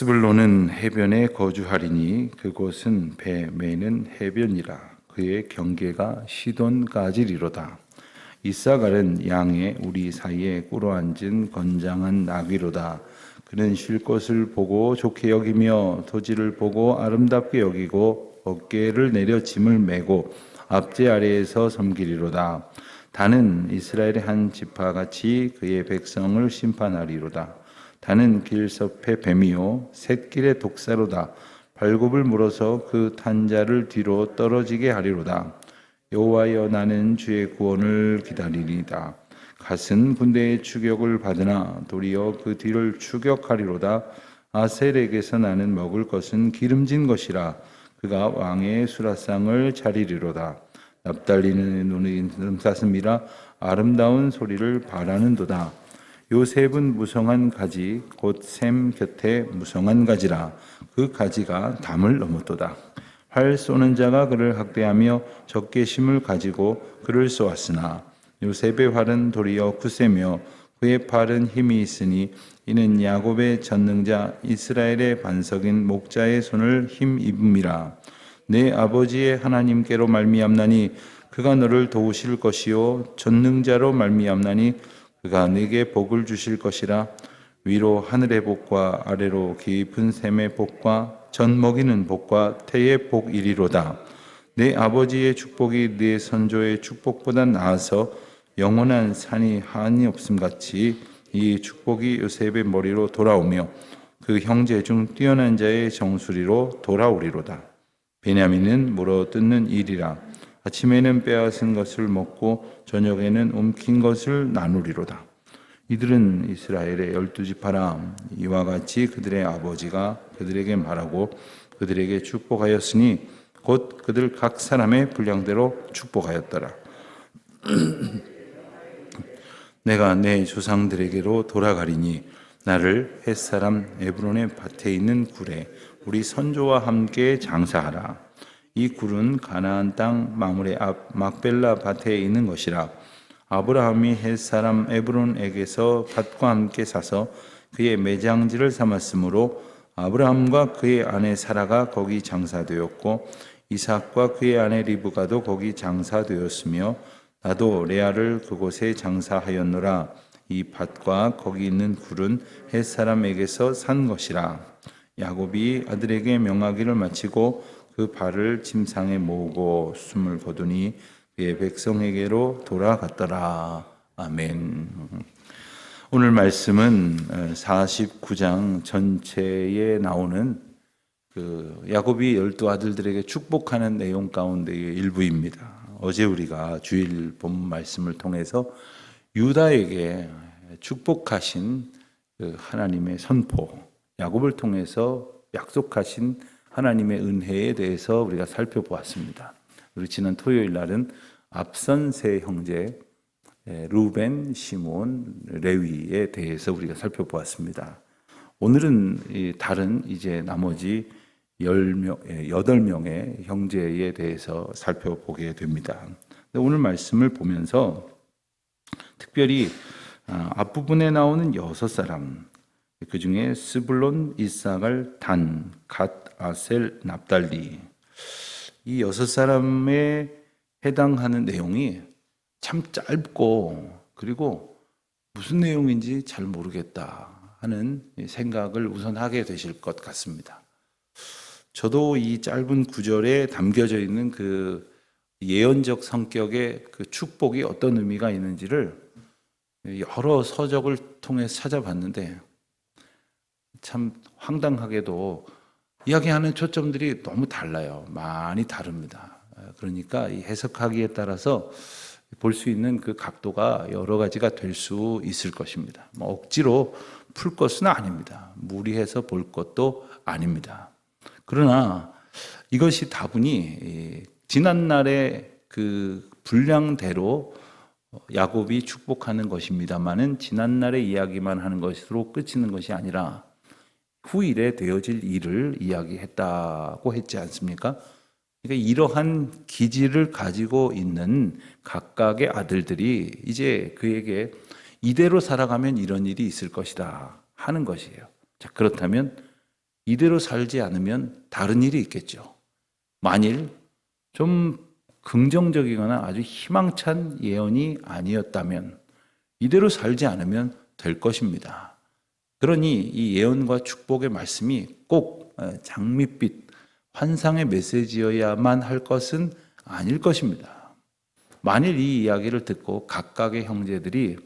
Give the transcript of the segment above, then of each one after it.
스불론은 해변에 거주하리니 그곳은 배 매는 해변이라. 그의 경계가 시돈까지리로다. 이사갈은 양의 우리 사이에 꿇어앉은 건장한 나귀로다. 그는 쉴 곳을 보고 좋게 여기며 토지를 보고 아름답게 여기고 어깨를 내려 짐을 메고 앞제 아래에서 섬기리로다. 다는 이스라엘의 한 지파같이 그의 백성을 심판하리로다. 다는 길섭의 뱀이요 샛길의 독사로다. 발굽을 물어서 그 탄자를 뒤로 떨어지게 하리로다. 여호와여, 나는 주의 구원을 기다리리이다. 갓은 군대의 추격을 받으나 도리어 그 뒤를 추격하리로다. 아셀에게서 나는 먹을 것은 기름진 것이라. 그가 왕의 수라상을 차리리로다. 납달리는 눈이 사슴이라 아름다운 소리를 바라는도다. 요셉은 무성한 가지 곧 샘 곁에 무성한 가지라. 그 가지가 담을 넘었도다. 활 쏘는 자가 그를 학대하며 적개심을 가지고 그를 쏘았으나 요셉의 활은 도리어 굳세며 그의 팔은 힘이 있으니 이는 야곱의 전능자 이스라엘의 반석인 목자의 손을 힘입음이라. 내 아버지의 하나님께로 말미암나니 그가 너를 도우실 것이요 전능자로 말미암나니 그가 네게 복을 주실 것이라. 위로 하늘의 복과 아래로 깊은 샘의 복과 젖 먹이는 복과 태의 복이리로다. 내 아버지의 축복이 네 선조의 축복보다 나아서 영원한 산이 한이 없음같이 이 축복이 요셉의 머리로 돌아오며 그 형제 중 뛰어난 자의 정수리로 돌아오리로다. 베냐민은 물어뜯는 일이라. 아침에는 빼앗은 것을 먹고 저녁에는 움킨 것을 나누리로다. 이들은 이스라엘의 12지파라. 이와 같이 그들의 아버지가 그들에게 말하고 그들에게 축복하였으니 곧 그들 각 사람의 분량대로 축복하였더라. 내가 내 조상들에게로 돌아가리니 나를 햇사람 에브론의 밭에 있는 굴에 우리 선조와 함께 장사하라. 이 굴은 가나안 땅 마므레 앞 막벨라 밭에 있는 것이라. 아브라함이 햇사람 에브론에게서 밭과 함께 사서 그의 매장지를 삼았으므로 아브라함과 그의 아내 사라가 거기 장사되었고 이삭과 그의 아내 리브가도 거기 장사되었으며 나도 레아를 그곳에 장사하였노라. 이 밭과 거기 있는 굴은 햇사람에게서 산 것이라. 야곱이 아들에게 명하기를 마치고 그 발을 침상에 모으고 숨을 거두니 그의 백성에게로 돌아갔더라. 아멘. 오늘 말씀은 49장 전체에 나오는 그 야곱이 12아들들에게 축복하는 내용 가운데의 일부입니다. 어제 우리가 주일 본문 말씀을 통해서 유다에게 축복하신 그 하나님의 선포, 야곱을 통해서 약속하신 하나님의 은혜에 대해서 우리가 살펴보았습니다. 우리 지난 토요일 날은 앞선 세 형제 루벤, 시몬, 레위에 대해서 우리가 살펴보았습니다. 오늘은 다른 이제 나머지 8명의 형제에 대해서 살펴보게 됩니다. 오늘 말씀을 보면서 특별히 앞부분에 나오는 6사람, 그 중에 스불론, 이사갈, 단, 갓, 아셀, 납달리, 이 6사람에 해당하는 내용이 참 짧고 그리고 무슨 내용인지 잘 모르겠다 하는 생각을 우선 하게 되실 것 같습니다. 저도 이 짧은 구절에 담겨져 있는 그 예언적 성격의 그 축복이 어떤 의미가 있는지를 여러 서적을 통해 찾아봤는데 참 황당하게도 이야기하는 초점들이 너무 달라요. 많이 다릅니다. 그러니까 이 해석하기에 따라서 볼 수 있는 그 각도가 여러 가지가 될 수 있을 것입니다. 억지로 풀 것은 아닙니다. 무리해서 볼 것도 아닙니다. 그러나 이것이 다분히 지난날의 그 분량대로 야곱이 축복하는 것입니다만은 지난날의 이야기만 하는 것으로 끝이는 것이 아니라 후일에 되어질 일을 이야기했다고 했지 않습니까? 그러니까 이러한 기질을 가지고 있는 각각의 아들들이 이제 그에게 이대로 살아가면 이런 일이 있을 것이다 하는 것이에요. 자, 그렇다면 이대로 살지 않으면 다른 일이 있겠죠. 만일 좀 긍정적이거나 아주 희망찬 예언이 아니었다면 이대로 살지 않으면 될 것입니다. 그러니 이 예언과 축복의 말씀이 꼭 장밋빛 환상의 메시지여야만 할 것은 아닐 것입니다. 만일 이 이야기를 듣고 각각의 형제들이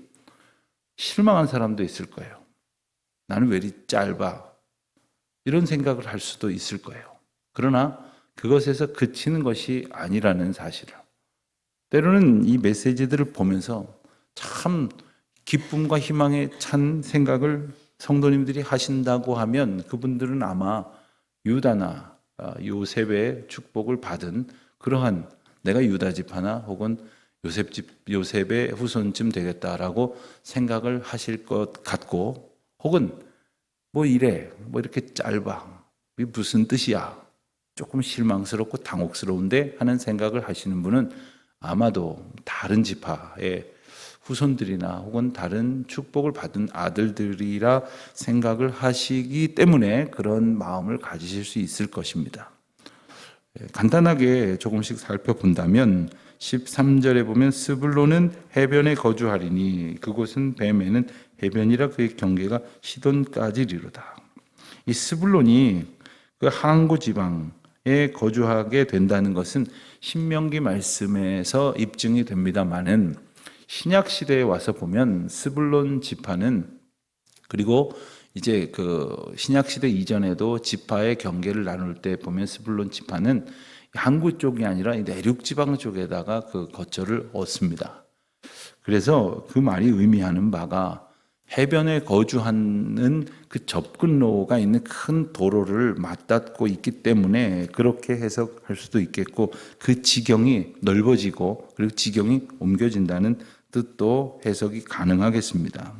실망한 사람도 있을 거예요. 나는 왜 이리 짧아? 이런 생각을 할 수도 있을 거예요. 그러나 그것에서 그치는 것이 아니라는 사실을. 때로는 이 메시지들을 보면서 참 기쁨과 희망에 찬 생각을 성도님들이 하신다고 하면 그분들은 아마 유다나 요셉의 축복을 받은 그러한 내가 유다 집 하나 혹은 요셉의 후손쯤 되겠다라고 생각을 하실 것 같고, 혹은 뭐 이래 뭐 이렇게 짧아 이게 무슨 뜻이야 조금 실망스럽고 당혹스러운데 하는 생각을 하시는 분은 아마도 다른 지파의 후손들이나 혹은 다른 축복을 받은 아들들이라 생각을 하시기 때문에 그런 마음을 가지실 수 있을 것입니다. 간단하게 조금씩 살펴본다면 13절에 보면 스불론은 해변에 거주하리니 그곳은 뱀에는 해변이라 그의 경계가 시돈까지리로다. 이 스불론이 그 항구 지방에 거주하게 된다는 것은 신명기 말씀에서 입증이 됩니다마는 신약 시대에 와서 보면 스불론 지파는, 그리고 이제 그 신약 시대 이전에도 지파의 경계를 나눌 때 보면 스불론 지파는 항구 쪽이 아니라 내륙 지방 쪽에다가 그 거처를 얻습니다. 그래서 그 말이 의미하는 바가 해변에 거주하는 그 접근로가 있는 큰 도로를 맞닿고 있기 때문에 그렇게 해석할 수도 있겠고, 그 지경이 넓어지고 그리고 지경이 옮겨진다는 뜻도 해석이 가능하겠습니다.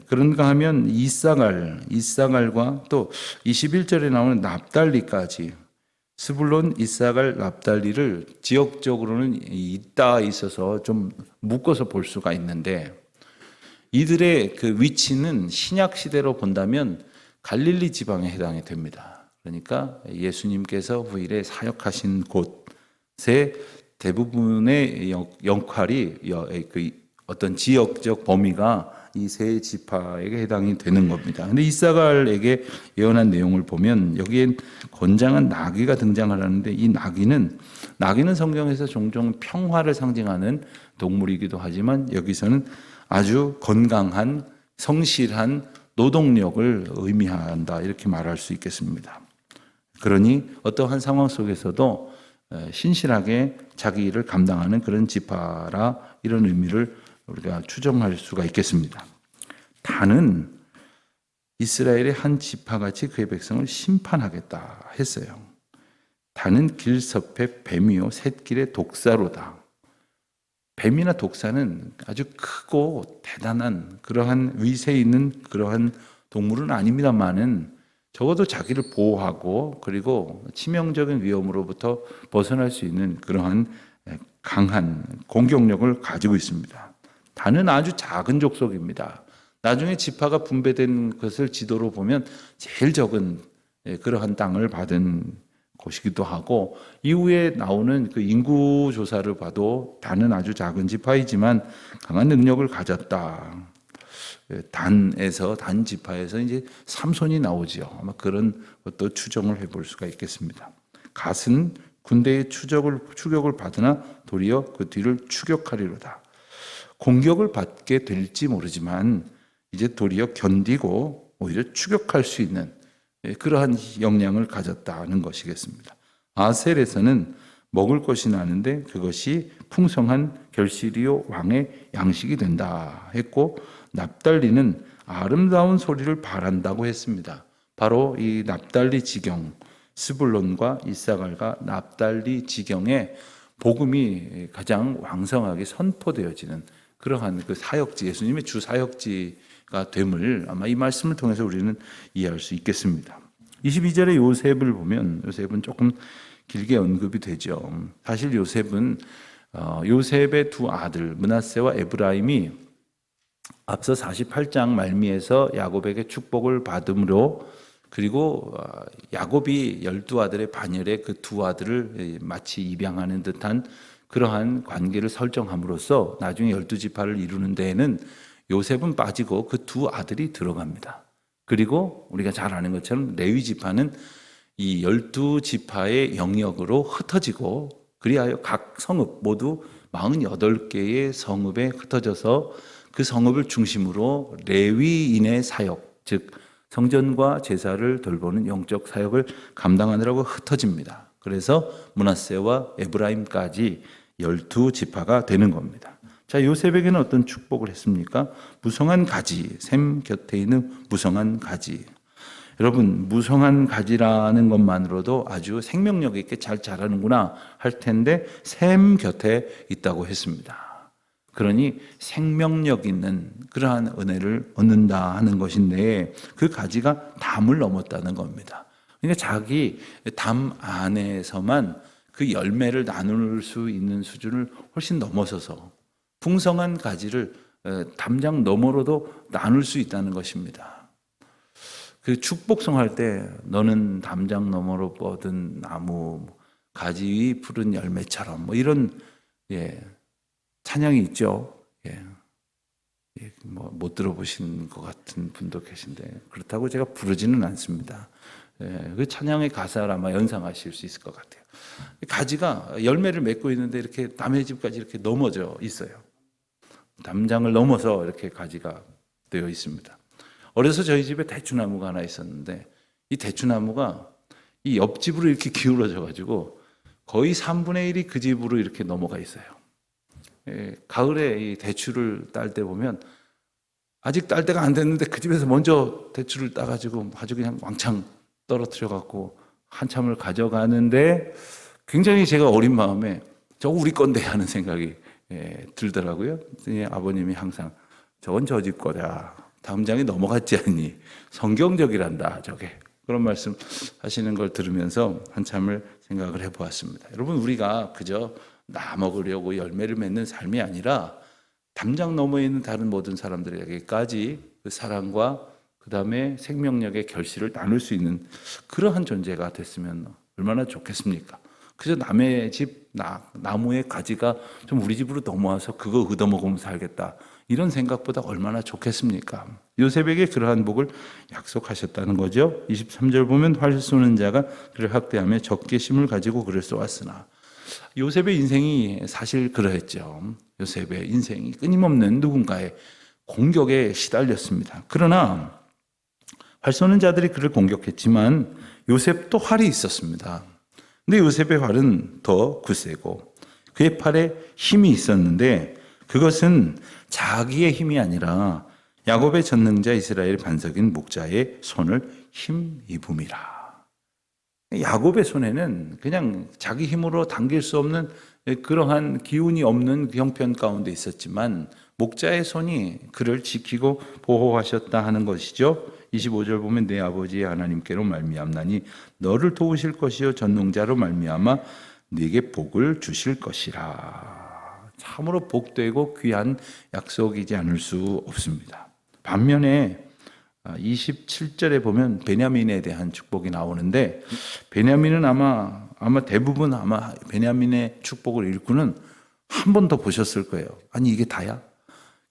그런가 하면 이사갈과 또 21절에 나오는 납달리까지, 스불론, 이사갈, 납달리를 지역적으로는 있다 있어서 좀 묶어서 볼 수가 있는데, 이들의 그 위치는 신약 시대로 본다면 갈릴리 지방에 해당이 됩니다. 그러니까 예수님께서 후일에 사역하신 곳의 대부분의 역할이 그 어떤 지역적 범위가 이 세 지파에게 해당이 되는 겁니다. 근데 이사갈에게 예언한 내용을 보면 여기엔 건장한 나귀가 등장을 하는데, 이 나귀는 성경에서 종종 평화를 상징하는 동물이기도 하지만 여기서는 아주 건강한 성실한 노동력을 의미한다 이렇게 말할 수 있겠습니다. 그러니 어떠한 상황 속에서도 신실하게 자기 일을 감당하는 그런 지파라 이런 의미를 우리가 추정할 수가 있겠습니다. 단은 이스라엘의 한 지파같이 그의 백성을 심판하겠다 했어요. 단은 길섭의 뱀이요 샛길의 독사로다. 뱀이나 독사는 아주 크고 대단한 그러한 위세 있는 그러한 동물은 아닙니다만은 적어도 자기를 보호하고 그리고 치명적인 위험으로부터 벗어날 수 있는 그러한 강한 공격력을 가지고 있습니다. 단은 아주 작은 족속입니다. 나중에 지파가 분배된 것을 지도로 보면 제일 적은 그러한 땅을 받은 곳이기도 하고, 이후에 나오는 그 인구 조사를 봐도 단은 아주 작은 지파이지만 강한 능력을 가졌다. 단 지파에서 이제 삼손이 나오지요. 아마 그런 것도 추정을 해볼 수가 있겠습니다. 갓은 군대의 추격을 받으나 도리어 그 뒤를 추격하리로다. 공격을 받게 될지 모르지만 이제 도리어 견디고 오히려 추격할 수 있는 그러한 역량을 가졌다는 것이겠습니다. 아셀에서는 먹을 것이 나는데 그것이 풍성한 결실이요 왕의 양식이 된다 했고, 납달리는 아름다운 소리를 바란다고 했습니다. 바로 이 납달리 지경, 스불론과 이사갈과 납달리 지경에 복음이 가장 왕성하게 선포되어지는 그러한 그 사역지, 예수님의 주 사역지가 됨을 아마 이 말씀을 통해서 우리는 이해할 수 있겠습니다. 22절에 요셉을 보면 요셉은 조금 길게 언급이 되죠. 사실 요셉은 요셉의 두 아들 므낫세와 에브라임이 앞서 48장 말미에서 야곱에게 축복을 받음으로 그리고 야곱이 12아들의 반열에 그 두 아들을 마치 입양하는 듯한 그러한 관계를 설정함으로써 나중에 12지파를 이루는 데에는 요셉은 빠지고 그 두 아들이 들어갑니다. 그리고 우리가 잘 아는 것처럼 레위 지파는 이 12지파의 영역으로 흩어지고, 그리하여 각 성읍 모두 48개의 성읍에 흩어져서 그 성읍을 중심으로 레위인의 사역, 즉 성전과 제사를 돌보는 영적 사역을 감당하느라고 흩어집니다. 그래서 므낫세와 에브라임까지 12지파가 되는 겁니다. 자, 요셉에게는 어떤 축복을 했습니까? 무성한 가지, 샘 곁에 있는 무성한 가지. 여러분, 무성한 가지라는 것만으로도 아주 생명력 있게 잘 자라는구나 할 텐데 샘 곁에 있다고 했습니다. 그러니 생명력 있는 그러한 은혜를 얻는다 하는 것인데 그 가지가 담을 넘었다는 겁니다. 그러니까 자기 담 안에서만 그 열매를 나눌 수 있는 수준을 훨씬 넘어서서 풍성한 가지를 담장 너머로도 나눌 수 있다는 것입니다. 그 축복송 할 때 너는 담장 너머로 뻗은 나무, 가지 위 푸른 열매처럼 뭐 이런 찬양이 있죠. 뭐 못 들어보신 것 같은 분도 계신데 그렇다고 제가 부르지는 않습니다. 그 찬양의 가사를 아마 연상하실 수 있을 것 같아요. 가지가 열매를 맺고 있는데 이렇게 남의 집까지 이렇게 넘어져 있어요. 담장을 넘어서 이렇게 가지가 되어 있습니다. 어려서 저희 집에 대추나무가 하나 있었는데 이 대추나무가 이 옆집으로 이렇게 기울어져 가지고 거의 3분의 1이 그 집으로 이렇게 넘어가 있어요. 가을에 이 대추를 딸 때 보면 아직 딸 때가 안 됐는데 그 집에서 먼저 대추를 따가지고 아주 그냥 왕창 떨어뜨려 갖고 한참을 가져가는데 굉장히 제가 어린 마음에 저거 우리 건데 하는 생각이 들더라고요. 아버님이 항상 저건 저 집 거다. 다음 장에 넘어갔지 않니? 성경적이란다 저게. 그런 말씀 하시는 걸 들으면서 한참을 생각을 해보았습니다. 여러분, 우리가 그저 나 먹으려고 열매를 맺는 삶이 아니라 담장 너머에 있는 다른 모든 사람들에게까지 그 사랑과 그 다음에 생명력의 결실을 나눌 수 있는 그러한 존재가 됐으면 얼마나 좋겠습니까? 그저 남의 집 나무의 가지가 좀 우리 집으로 넘어와서 그거 얻어먹으면 살겠다, 이런 생각보다 얼마나 좋겠습니까? 요셉에게 그러한 복을 약속하셨다는 거죠. 23절 보면 활 쏘는 자가 그를 학대하며 적개심을 가지고 그를 쏘았으나. 요셉의 인생이 사실 그러했죠. 요셉의 인생이 끊임없는 누군가의 공격에 시달렸습니다. 그러나 활 쏘는 자들이 그를 공격했지만 요셉도 활이 있었습니다. 근데 요셉의 활은 더 굳세고 그의 팔에 힘이 있었는데 그것은 자기의 힘이 아니라 야곱의 전능자 이스라엘 반석인 목자의 손을 힘입음이라. 야곱의 손에는 그냥 자기 힘으로 당길 수 없는 그러한 기운이 없는 그 형편 가운데 있었지만 목자의 손이 그를 지키고 보호하셨다 하는 것이죠. 25절 보면 내 아버지의 하나님께로 말미암나니 너를 도우실 것이요 전능자로 말미암아 네게 복을 주실 것이라. 참으로 복되고 귀한 약속이지 않을 수 없습니다. 반면에 27절에 보면 베냐민에 대한 축복이 나오는데 베냐민은 아마 대부분 베냐민의 축복을 읽고는 한 번 더 보셨을 거예요. 아니 이게 다야?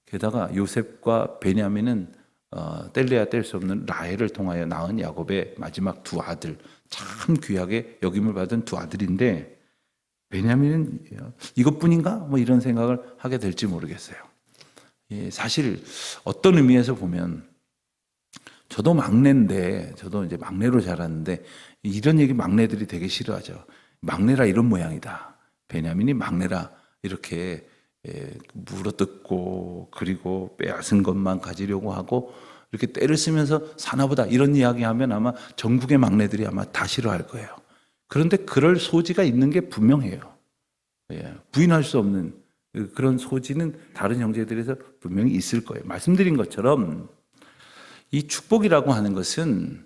게다가 요셉과 베냐민은 뗄래야 뗄 수 없는 라헬을 통하여 낳은 야곱의 마지막 두 아들, 참 귀하게 여김을 받은 두 아들인데 베냐민은 이것뿐인가? 뭐 이런 생각을 하게 될지 모르겠어요. 사실 어떤 의미에서 보면 저도 막내인데, 저도 이제 막내로 자랐는데 이런 얘기 막내들이 되게 싫어하죠. 막내라 이런 모양이다. 베냐민이 막내라 이렇게 물어뜯고 그리고 빼앗은 것만 가지려고 하고 이렇게 때를 쓰면서 사나보다 이런 이야기하면 아마 전국의 막내들이 아마 다 싫어할 거예요. 그런데 그럴 소지가 있는 게 분명해요. 부인할 수 없는 그런 소지는 다른 형제들에서 분명히 있을 거예요. 말씀드린 것처럼 이 축복이라고 하는 것은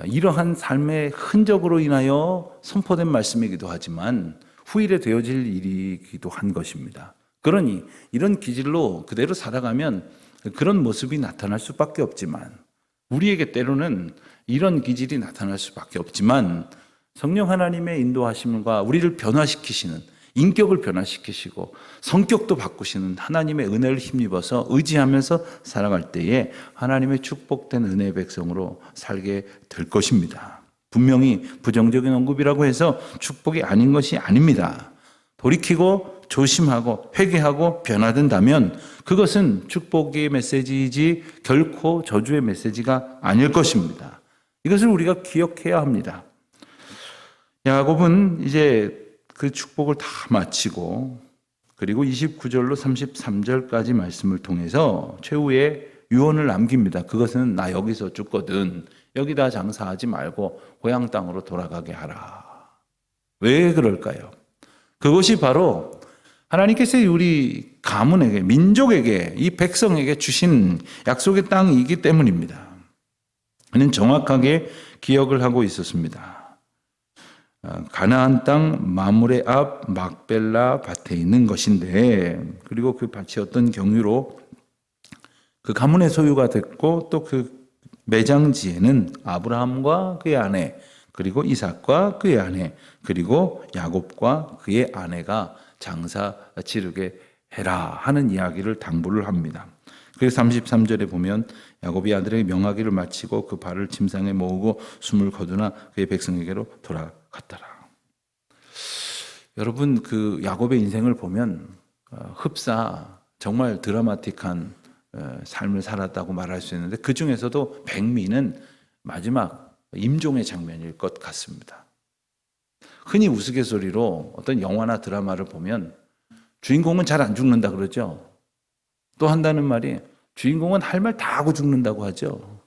이러한 삶의 흔적으로 인하여 선포된 말씀이기도 하지만 후일에 되어질 일이기도 한 것입니다. 그러니 이런 기질로 그대로 살아가면 그런 모습이 나타날 수밖에 없지만 우리에게 때로는 이런 기질이 나타날 수밖에 없지만 성령 하나님의 인도하심과 우리를 변화시키시는, 인격을 변화시키시고 성격도 바꾸시는 하나님의 은혜를 힘입어서 의지하면서 살아갈 때에 하나님의 축복된 은혜의 백성으로 살게 될 것입니다. 분명히 부정적인 언급이라고 해서 축복이 아닌 것이 아닙니다. 돌이키고 조심하고 회개하고 변화된다면 그것은 축복의 메시지이지 결코 저주의 메시지가 아닐 것입니다. 이것을 우리가 기억해야 합니다. 야곱은 이제 그 축복을 다 마치고 그리고 29절로 33절까지 말씀을 통해서 최후의 유언을 남깁니다. 그것은 나 여기서 죽거든 여기다 장사하지 말고 고향 땅으로 돌아가게 하라. 왜 그럴까요? 그것이 바로 하나님께서 우리 가문에게, 민족에게, 이 백성에게 주신 약속의 땅이기 때문입니다. 그는 정확하게 기억을 하고 있었습니다. 가나안 땅 마므레 앞 막벨라 밭에 있는 것인데, 그리고 그 밭이 어떤 경유로 그 가문의 소유가 됐고 또 그 매장지에는 아브라함과 그의 아내, 그리고 이삭과 그의 아내, 그리고 야곱과 그의 아내가 장사 지르게 해라 하는 이야기를 당부를 합니다. 그래서 33절에 보면 야곱이 아들에게 명하기를 마치고 그 발을 침상에 모으고 숨을 거두나 그의 백성에게로 돌아갔더라. 여러분, 그 야곱의 인생을 보면 흡사 정말 드라마틱한 삶을 살았다고 말할 수 있는데 그 중에서도 백미는 마지막 임종의 장면일 것 같습니다. 흔히 우스갯소리로 어떤 영화나 드라마를 보면 주인공은 잘 안 죽는다 그러죠. 또 한다는 말이 주인공은 할 말 다 하고 죽는다고 하죠.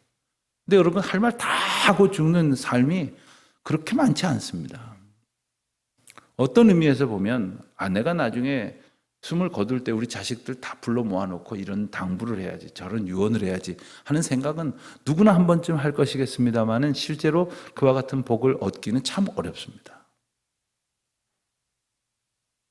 근데 여러분, 할 말 다 하고 죽는 삶이 그렇게 많지 않습니다. 어떤 의미에서 보면 아내가 나중에 숨을 거둘 때 우리 자식들 다 불러 모아놓고 이런 당부를 해야지, 저런 유언을 해야지 하는 생각은 누구나 한 번쯤 할 것이겠습니다만은 실제로 그와 같은 복을 얻기는 참 어렵습니다.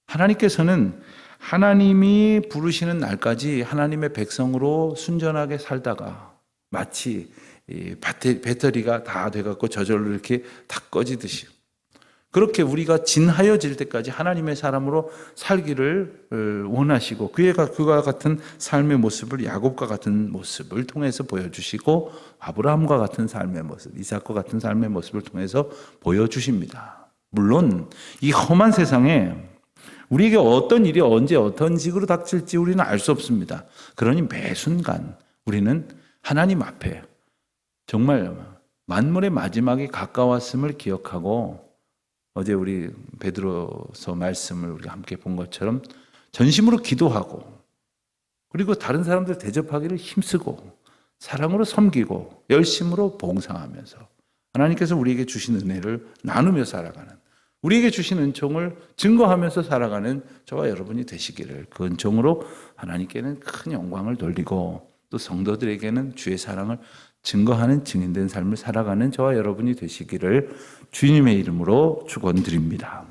하나님께서는 하나님이 부르시는 날까지 하나님의 백성으로 순전하게 살다가 마치 배터리가 다 돼갖고 저절로 이렇게 다 꺼지듯이 그렇게 우리가 진하여질 때까지 하나님의 사람으로 살기를 원하시고 그와 같은 삶의 모습을 야곱과 같은 모습을 통해서 보여주시고 아브라함과 같은 삶의 모습, 이삭과 같은 삶의 모습을 통해서 보여주십니다. 물론 이 험한 세상에 우리에게 어떤 일이 언제 어떤 식으로 닥칠지 우리는 알 수 없습니다. 그러니 매 순간 우리는 하나님 앞에 정말 만물의 마지막이 가까웠음을 기억하고 어제 우리 베드로서 말씀을 우리가 함께 본 것처럼 전심으로 기도하고 그리고 다른 사람들 대접하기를 힘쓰고 사랑으로 섬기고 열심으로 봉사하면서 하나님께서 우리에게 주신 은혜를 나누며 살아가는, 우리에게 주신 은총을 증거하면서 살아가는 저와 여러분이 되시기를, 그 은총으로 하나님께는 큰 영광을 돌리고 또 성도들에게는 주의 사랑을 증거하는 증인된 삶을 살아가는 저와 여러분이 되시기를 주님의 이름으로 축원드립니다.